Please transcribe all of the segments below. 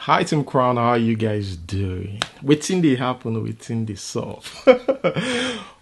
Hi Team Crown, how you guys doing? Waiting they happen, waiting they solve.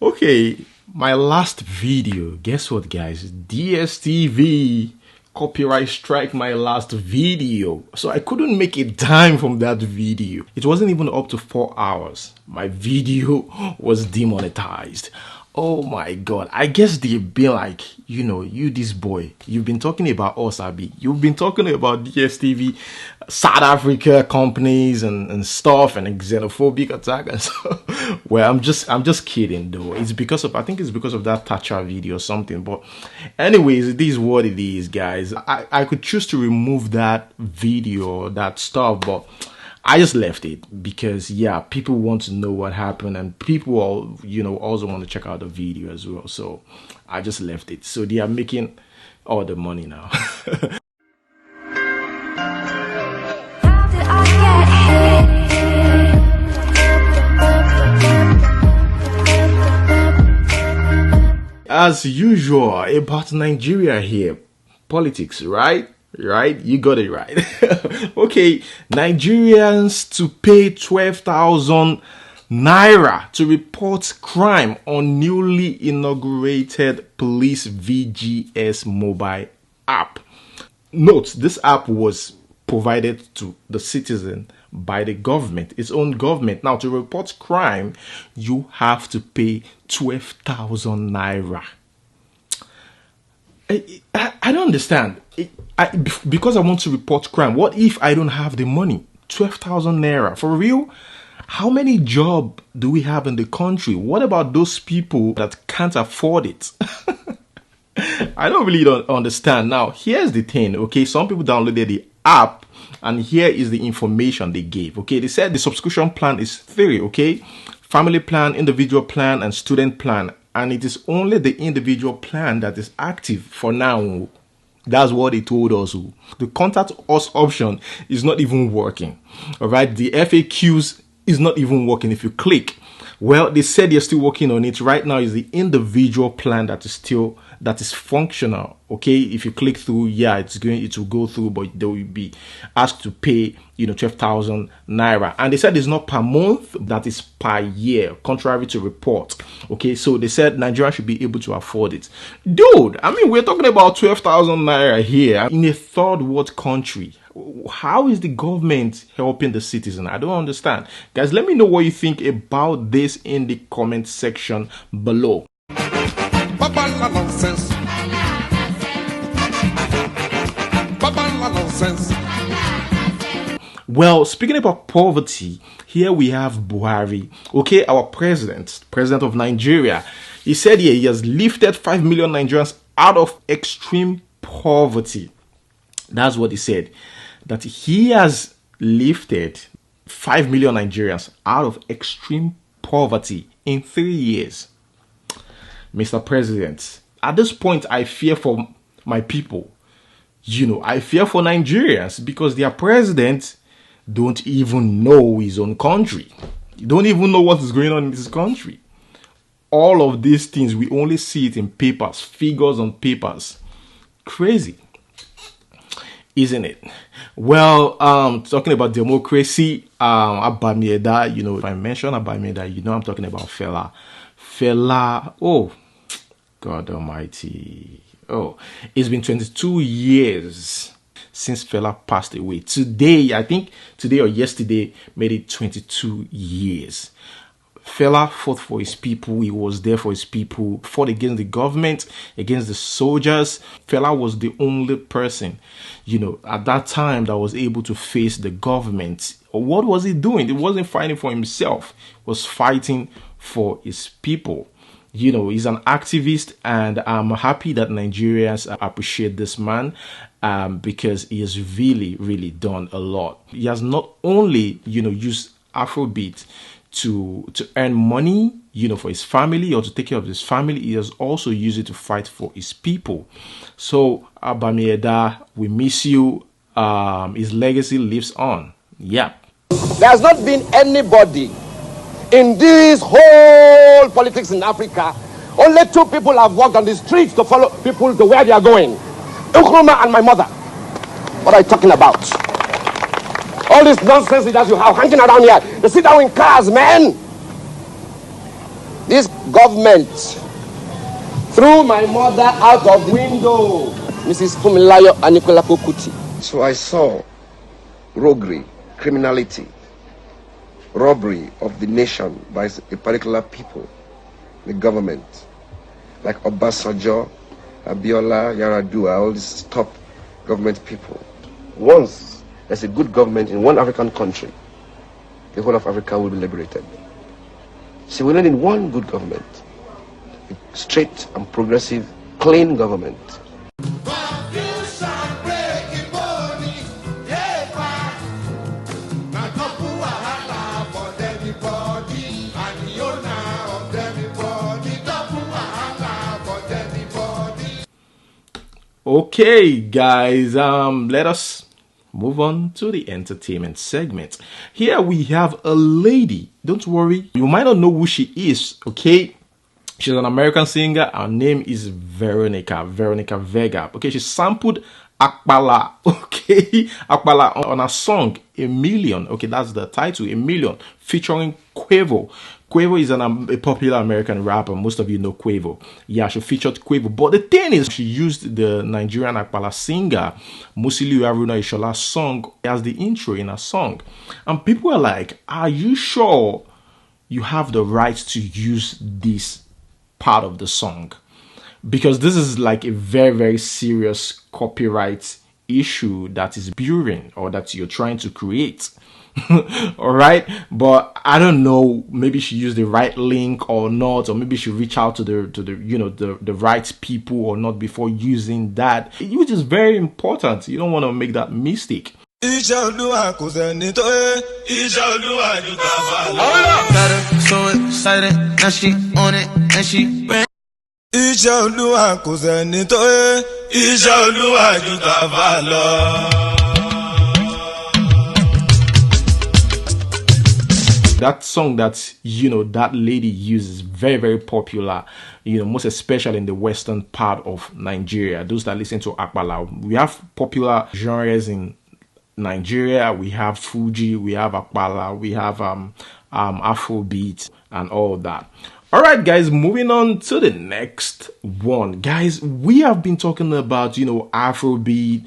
Okay, my last video, guess what guys? DSTV copyright strike my last video. So I couldn't make a dime from that video. It wasn't even up to 4 hours. My video was demonetized. Oh my god, I guess they've been like, you this boy, you've been talking about us, Abi. You've been talking about DSTV, South Africa companies and stuff and xenophobic attack and stuff. Well, I'm just kidding though. It's because of, I think it's because of that Thatcher video or something. But anyways, it is what it is, guys. I could choose to remove that video, that stuff, but I just left it because yeah, people want to know what happened and people all, also want to check out the video as well. So I just left it. So they are making all the money now. As usual about Nigeria here, politics, right? Right, you got it right. Okay, Nigerians to pay 12,000 naira to report crime on newly inaugurated police VGS mobile app. Note, this app was provided to the citizen by the government, its own government. Now, to report crime, you have to pay 12,000 naira. I don't understand. Because I want to report crime, what if I don't have the money? 12,000 naira. For real? How many jobs do we have in the country? What about those people that can't afford it? I don't understand. Now, here's the thing, okay? Some people downloaded the app and here is the information they gave, okay? They said the subscription plan is 3, okay? Family plan, individual plan, and student plan. And it is only the individual plan that is active for now. That's what they told us. The contact us option is not even working. All right. The FAQs is not even working if you click. Well, they said they're still working on it. Right now is the individual plan that is functional. Okay. If you click through, yeah, it will go through, but they will be asked to pay, 12,000 naira. And they said it's not per month, that is per year, contrary to report. Okay. So they said Nigeria should be able to afford it. Dude, I mean, we're talking about 12,000 naira here in a third world country. How is the government helping the citizen? I don't understand. Guys, let me know what you think about this in the comment section below. Well, speaking about poverty, here we have Buhari, okay, our president of Nigeria. He said here he has lifted 5 million Nigerians out of extreme poverty. That's what he said. That he has lifted 5 million Nigerians out of extreme poverty in 3 years. Mr. President, at this point, I fear for my people. I fear for Nigerians because their president don't even know his own country. He don't even know what is going on in this country. All of these things, we only see it in papers, figures on papers. Crazy, isn't it? Well, talking about democracy, Abamieda, if I mention Abamieda, I'm talking about Fela. Fela, oh, God almighty. Oh, it's been 22 years since Fela passed away. Today, I think today or yesterday, made it 22 years. Fela fought for his people. He was there for his people, fought against the government, against the soldiers. Fela was the only person, at that time that was able to face the government. What was he doing? He wasn't fighting for himself. He was fighting for his people. He's an activist, and I'm happy that Nigerians appreciate this man because he has really, really done a lot. He has not only, used Afrobeat to earn money, for his family or to take care of his family. He has also used it to fight for his people. So, Abamieda, we miss you. His legacy lives on. Yeah. There has not been anybody in this whole politics in Africa. Only 2 people have walked on the streets to follow people to where they are going. Nkrumah and my mother. What are you talking about? All this nonsense that you have hanging around here, they sit down in cars, man. This government threw my mother out of the window, Mrs. Fumilayo Anikolapo Kuti. So I saw roguery, criminality, robbery of the nation by a particular people, the government, like Obasanjo, Abiola, Yaradua, all these top government people. Once there's a good government in one African country, the whole of Africa will be liberated. See, we need one good government, a straight and progressive, clean government. Okay, guys, let us move on to the entertainment segment. Here we have a lady. Don't worry, you might not know who she is, okay? She's an American singer. Her name is Veronica Vega. Okay, she sampled Akpala, okay? Akpala on a song, A Million. Okay, that's the title, A Million, featuring Quavo. Quavo is a popular American rapper. Most of you know Quavo. Yeah, she featured Quavo. But the thing is, she used the Nigerian Akpala singer, Musiliu Haruna Ishola's song as the intro in her song. And people are like, are you sure you have the right to use this part of the song? Because this is like a very, very serious copyright issue that is brewing or that you're trying to create. All right, but I don't know, maybe she used the right link or not, or maybe she reached out to the right people or not before using that, which is very important. You don't want to make that mistake. That song that, that lady uses, very, very popular, most especially in the western part of Nigeria. Those that listen to Akpala, we have popular genres in Nigeria. We have Fuji, we have Akpala, we have Afrobeat and all that. All right, guys, moving on to the next one. Guys, we have been talking about, Afrobeat.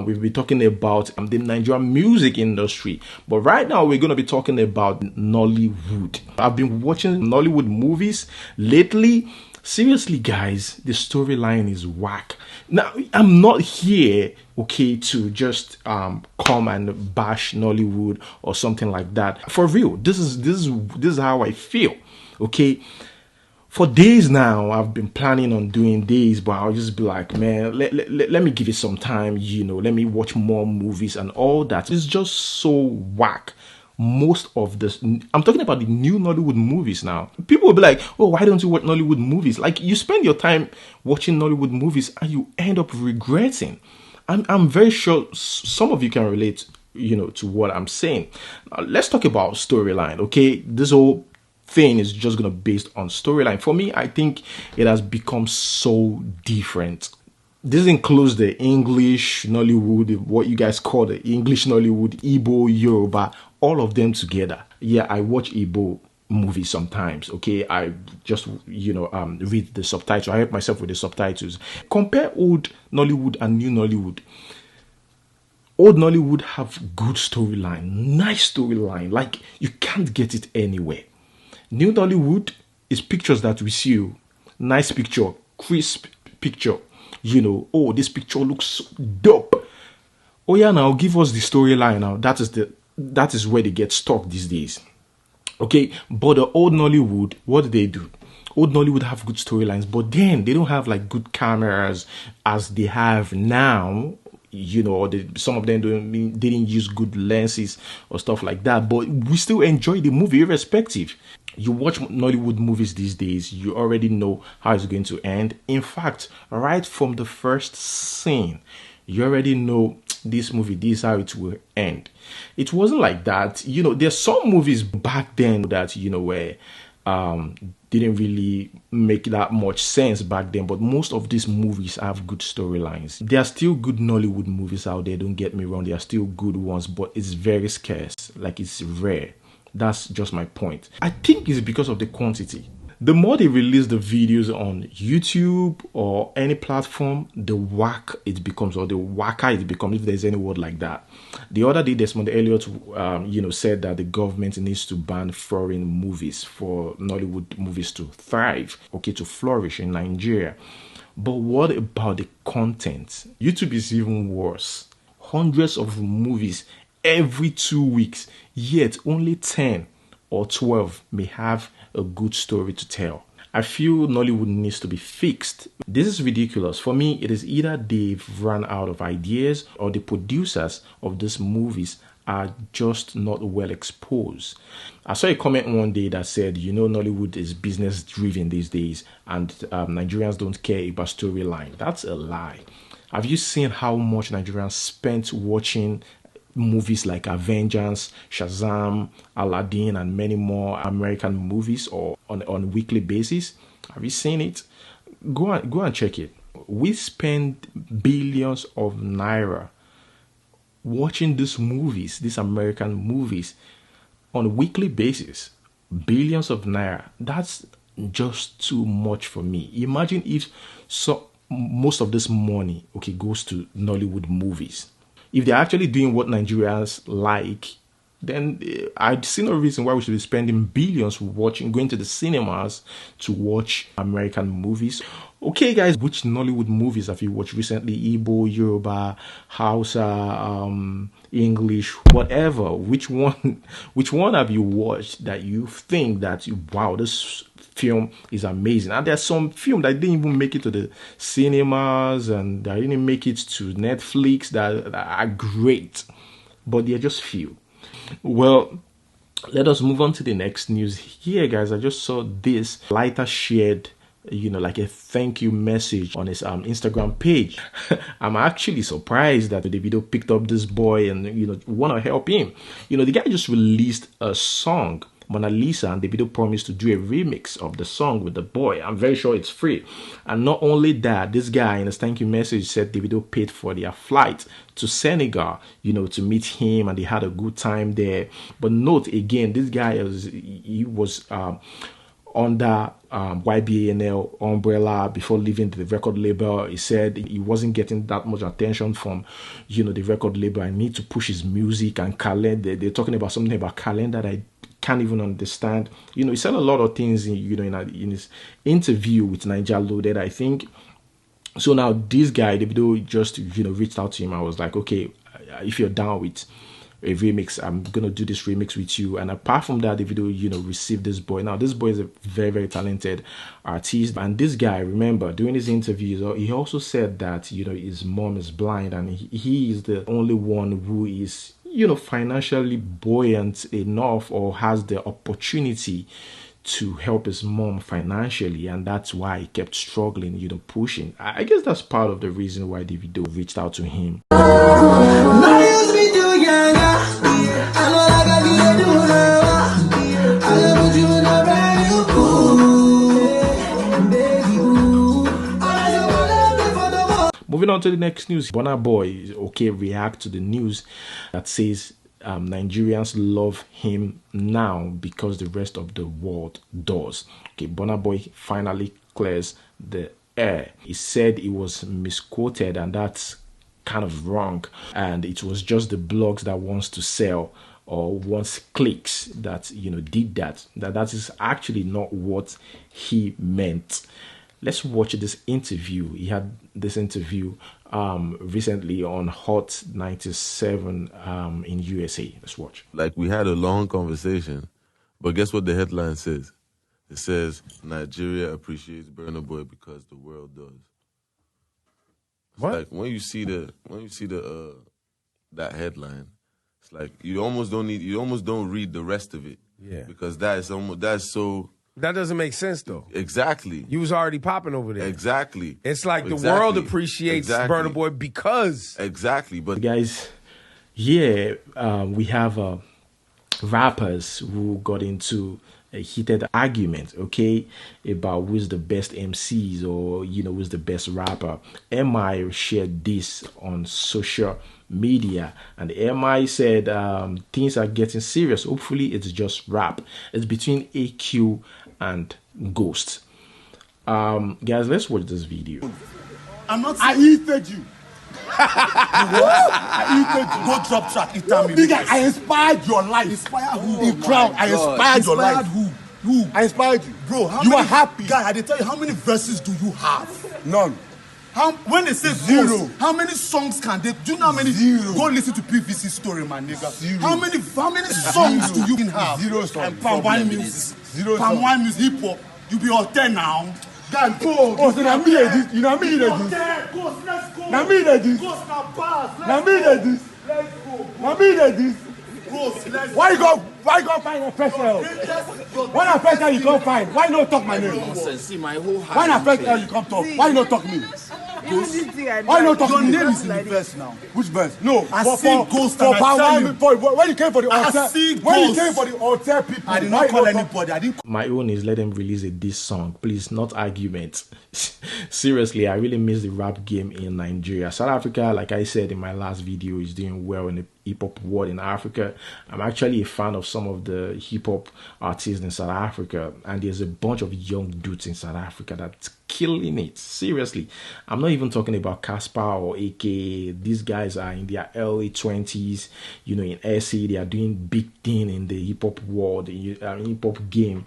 We've been talking about the Nigerian music industry. But right now, we're going to be talking about Nollywood. I've been watching Nollywood movies lately. Seriously, guys, the storyline is whack. Now, I'm not here, okay, to just come and bash Nollywood or something like that. For real, this is how I feel. Okay, for days now, I've been planning on doing this, but I'll just be like, man, let me give it some time, let me watch more movies and all that. It's just so whack. Most of this, I'm talking about the new Nollywood movies now. People will be like, oh, why don't you watch Nollywood movies? Like, you spend your time watching Nollywood movies and you end up regretting. I'm very sure some of you can relate, to what I'm saying. Now, let's talk about storyline, okay? This whole thing is just gonna be based on storyline. For me, I think it has become so different. This includes the English Nollywood, what you guys call the English Nollywood, Igbo, Yoruba, all of them together. Yeah, I watch Igbo movies sometimes, okay? I just, read the subtitles. I help myself with the subtitles. Compare old Nollywood and new Nollywood. Old Nollywood have good storyline, nice storyline. Like, you can't get it anywhere. New Nollywood is pictures that we see. Nice picture, crisp picture. Oh, this picture looks dope. Oh yeah, now give us the storyline now. That is where they get stuck these days. Okay, but the old Nollywood, what do? Old Nollywood have good storylines, but then they don't have like good cameras as they have now. Or some of them didn't use good lenses or stuff like that, but we still enjoy the movie irrespective. You watch Nollywood movies these days, you already know how it's going to end. In fact, right from the first scene, you already know this movie, this is how it will end. It wasn't like that. There's some movies back then that, where didn't really make that much sense back then. But most of these movies have good storylines. There are still good Nollywood movies out there, don't get me wrong. There are still good ones, but it's very scarce. Like, it's rare. That's just my point. I think it's because of the quantity. The more they release the videos on YouTube or any platform, the whack it becomes, or the whacker it becomes, if there's any word like that. The other day, Desmond Elliott, said that the government needs to ban foreign movies for Nollywood movies to thrive, to flourish in Nigeria. But what about the content? YouTube is even worse. Hundreds of movies every 2 weeks, yet only 10 or 12 may have a good story to tell. I feel Nollywood needs to be fixed. This is ridiculous. For me, it is either they've run out of ideas or the producers of these movies are just not well exposed. I saw a comment one day that said, Nollywood is business driven these days and Nigerians don't care about storyline. That's a lie. Have you seen how much Nigerians spent watching movies like Avengers, Shazam, Aladdin, and many more American movies or on a weekly basis? Have you seen it? Go and check it. We spend billions of naira watching these movies, these American movies, on a weekly basis. Billions of naira. That's just too much for me. Imagine if most of this money goes to Nollywood movies. If they're actually doing what Nigerians like, then I see no reason why we should be spending billions going to the cinemas to watch American movies. Okay, guys, which Nollywood movies have you watched recently? Igbo, Yoruba, Hausa, English, whatever. Which one have you watched that you think that wow, this film is amazing? And there's some film that didn't even make it to the cinemas and that didn't make it to Netflix that are great, but they're just few. Well, let us move on to the next news here, guys. I just saw this. Lyta shared like a thank you message on his Instagram page. I'm actually surprised that Davido picked up this boy and want to help him. The guy just released a song, Mona Lisa, and Davido promised to do a remix of the song with the boy. I'm very sure it's free. And not only that, this guy in his thank you message said Davido paid for their flight to Senegal, to meet him, and they had a good time there. But note again, this guy was under YBNL umbrella before leaving the record label. He said he wasn't getting that much attention from the record label. I need to push his music and calendar. They're talking about something about calendar that I can't even understand. He said a lot of things in his interview with Niger Loaded, I think. So now this guy Davido just reached out to him. I was like, okay, if you're down with a remix, I'm gonna do this remix with you. And apart from that, Davido received this boy. Now this boy is a very, very talented artist, and this guy, remember, during his interviews, he also said that his mom is blind and he is the only one who is financially buoyant enough or has the opportunity to help his mom financially, and that's why he kept struggling, pushing. I guess that's part of the reason why Davido reached out to him. Moving on to the next news, Burna Boy react to the news that says Nigerians love him now because the rest of the world does. Burna Boy finally clears the air. He said he was misquoted, and that's kind of wrong, and it was just the blogs that wants to sell or wants clicks that did that is actually not what he meant. Let's watch this interview. He had this interview recently on Hot 97 in USA. Let's watch. Like, we had a long conversation, but guess what the headline says? It says, Nigeria appreciates Burna Boy because the world does. What? Like, when you see the that headline, it's like you almost don't read the rest of it. Yeah. Because that's so. That doesn't make sense, though. Exactly. You was already popping over there. Exactly. It's like the world appreciates Burna Boy because. Exactly. But guys, we have rappers who got into a heated argument, okay, about who's the best MCs or who's the best rapper. MI shared this on social media, and MI said things are getting serious. Hopefully, it's just rap. It's between AQ and Ghost. Guys, let's watch this video. I eated you. I eated you. Go drop track. Nigga, I inspired your life. Inspire who? In crowd. I inspired your life. Who? I inspired you. Bro, you are happy. Guy, I did tell you, how many verses do you have? None. When they say zero, how many songs can they do? You know how many? Zero. Go listen to PVC story, my nigga. Zero. How many songs do you have? Zero songs. Palm wine music. Zero songs. Palm wine music, hip hop. You be out there now. God, go. Oh, so now me this. You know me this. Ghost, let's go. Now me this. Ghost, now pass. Now me this. Let's go. Now me this. Ghost, let's go. Why you go find a person? When I first tell you come find, why not talk my name? See my whole heart. When I first tell you come talk, why you not talk me? Why not talk? Your name is in the verse now. Which verse? No, I see Ghost and I tell you. When you came for the altar, when you came for the altar people, I did not call anybody. I didn't. My own is let them release a diss song, please, not argument. Seriously, I really miss the rap game in Nigeria. South Africa, like I said in my last video, is doing well in the hip-hop world in Africa. I'm actually a fan of some of the hip-hop artists in South Africa, and there's a bunch of young dudes in South Africa that's killing it. Seriously, I'm not even talking about Casper or AK. These guys are in their early 20s, in SA. They are doing big thing in the hip-hop world, hip-hop game,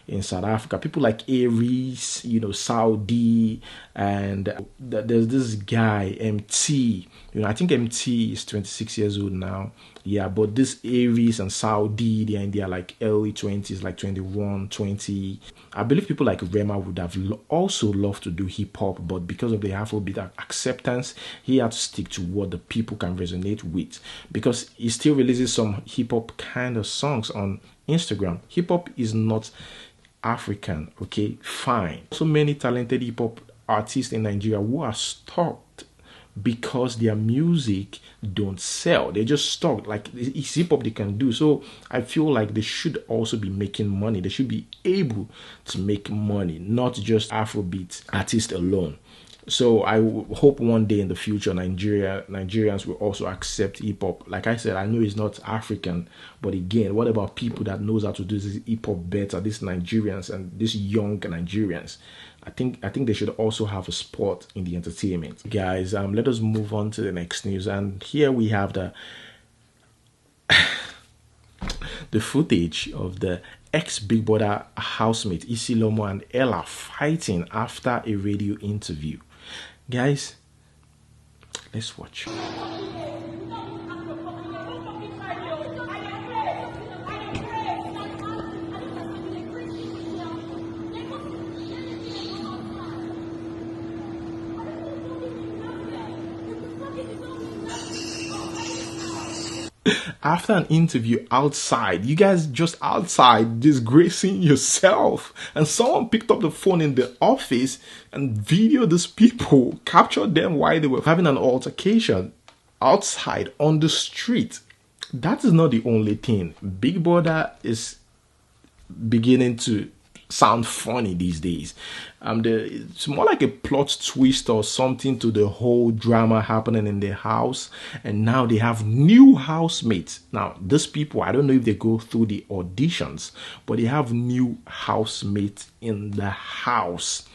in South Africa. People like Aries, Saudi, and there's this guy, MT. I think MT is 26 years old now. Yeah, but this Aries and Saudi, they're in their like early 20s, like 21, 20. I believe people like Rema would have also loved to do hip hop, but because of the Afrobeat acceptance, he had to stick to what the people can resonate with, because he still releases some hip hop kind of songs on Instagram. Hip hop is not African, okay? Fine. So many talented hip hop artists in Nigeria who are stopped because their music don't sell. They just stuck. Like, it's hip hop they can do. So I feel like they should also be making money. They should be able to make money, not just Afrobeat artists alone. So I hope one day in the future Nigerians will also accept hip hop. Like I said, I know it's not African, but again, what about people that knows how to do this hip hop better? These Nigerians and these young Nigerians. I think they should also have a spot in the entertainment. Guys, let us move on to the next news. And here we have the footage of the ex-Big Brother housemate Isilomo and Ella fighting after a radio interview. Guys, let's watch. After an interview outside, you guys just outside disgracing yourself, and someone picked up the phone in the office and videoed these people, captured them while they were having an altercation outside on the street. That is not the only thing. Big Brother is beginning to sound funny these days. It's more like a plot twist or something to the whole drama happening in the house, and now they have new housemates. Now these people, I don't know if they go through the auditions, but they have new housemates in the house.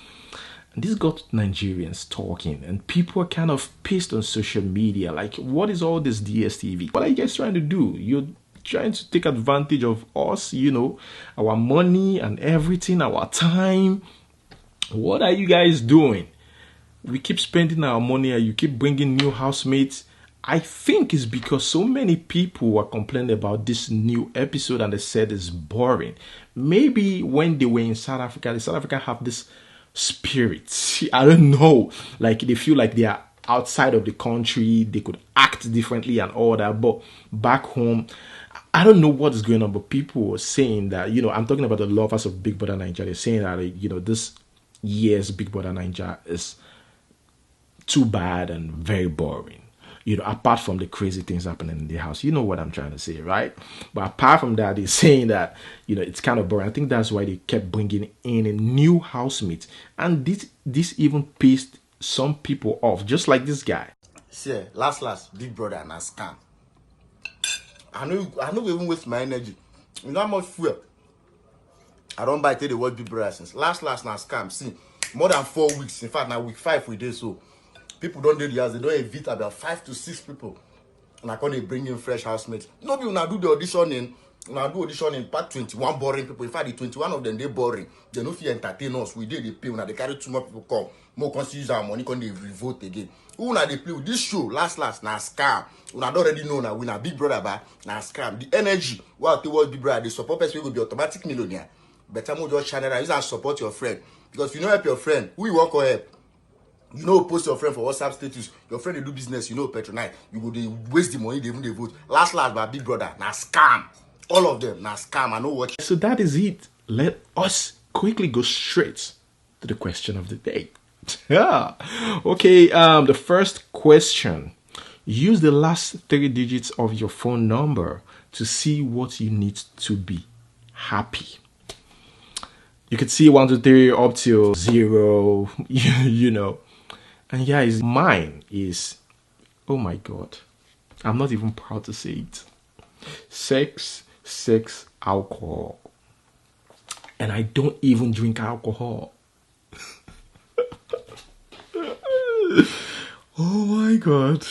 And this got Nigerians talking, and people are kind of pissed on social media, like, what is all this DSTV? What are you guys trying to do? You're trying to take advantage of us, our money and everything, our time. What are you guys doing? We keep spending our money and you keep bringing new housemates. I think it's because so many people were complaining about this new episode and they said it's boring. Maybe when they were in South Africa, the South Africa have this spirit. I don't know. Like, they feel like they are outside of the country. They could act differently and all that. But back home, I don't know what is going on, but people were saying that, I'm talking about the lovers of Big Brother Nigeria, saying that, this year's Big Brother Nigeria is too bad and very boring. You know, apart from the crazy things happening in the house, you know what I'm trying to say, right? But apart from that, he's saying that, you know, it's kind of boring. I think that's why they kept bringing in a new housemate, and this even pissed some people off, just like this guy. See, last, Big Brother and a scam. I know even waste my energy. You know how much fuel I don't buy till the word Big Brother since last na scam. See, more than 4 weeks. In fact, now week 5 we did so. People don't do the house. They don't evite about 5 to 6 people. And I can't bring in fresh housemates. No people now do the audition in part 21 boring people. In fact, the 21 of them they boring. They no fit entertain us. We did they pay. Now they carry too much people come. More use our money. Can they revote again? Who now they play with this show? Last na scam. Una don't already know now. We na Big Brother ba na scam. The energy while towards Big Brother, the support person will be automatic millionaire. Better move just channel and use and support your friend. Because if you don't help your friend, who you want to help? You know, post your friend for WhatsApp status. Your friend they do business, you know, patronize. You go they waste the money, they even they vote. Last by Big Brother, na scam. All of them, na scam. I know what. So that is it. Let us quickly go straight to the question of the day. Yeah. Okay. The first question: use the last 3 digits of your phone number to see what you need to be happy. You could see 1, 2, 3 up till 0. You know. And yeah, mine is, oh my God, I'm not even proud to say it. 6 alcohol. And I don't even drink alcohol. Oh my God.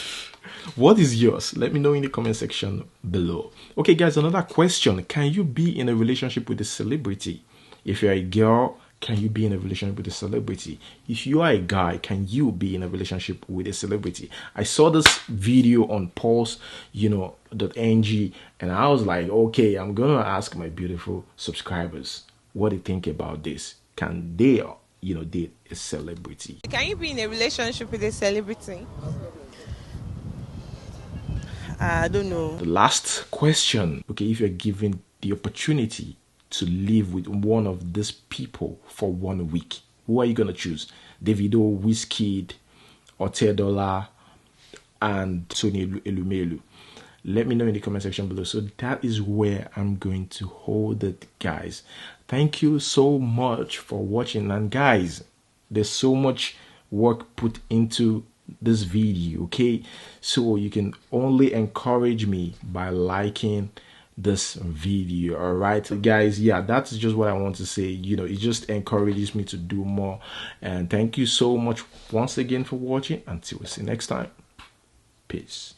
What is yours? Let me know in the comment section below. Okay, guys, another question. Can you be in a relationship with a celebrity? If you're a girl, can you be in a relationship with a celebrity? If you are a guy, can you be in a relationship with a celebrity? I saw this video on pulse, .ng, and I was like, okay, I'm gonna ask my beautiful subscribers what they think about this. Can they, date a celebrity? Can you be in a relationship with a celebrity? I don't know. The last question. Okay, if you're given the opportunity to live with one of these people for 1 week, who are you gonna choose? Davido, Wizkid, Otedola, and Tony Elumelu? Let me know in the comment section below. So that is where I'm going to hold it, guys. Thank you so much for watching. And guys, there's so much work put into this video, okay? So you can only encourage me by liking this video. All right, guys, yeah, that's just what I want to say. It just encourages me to do more. And thank you so much once again for watching. Until we see next time, peace.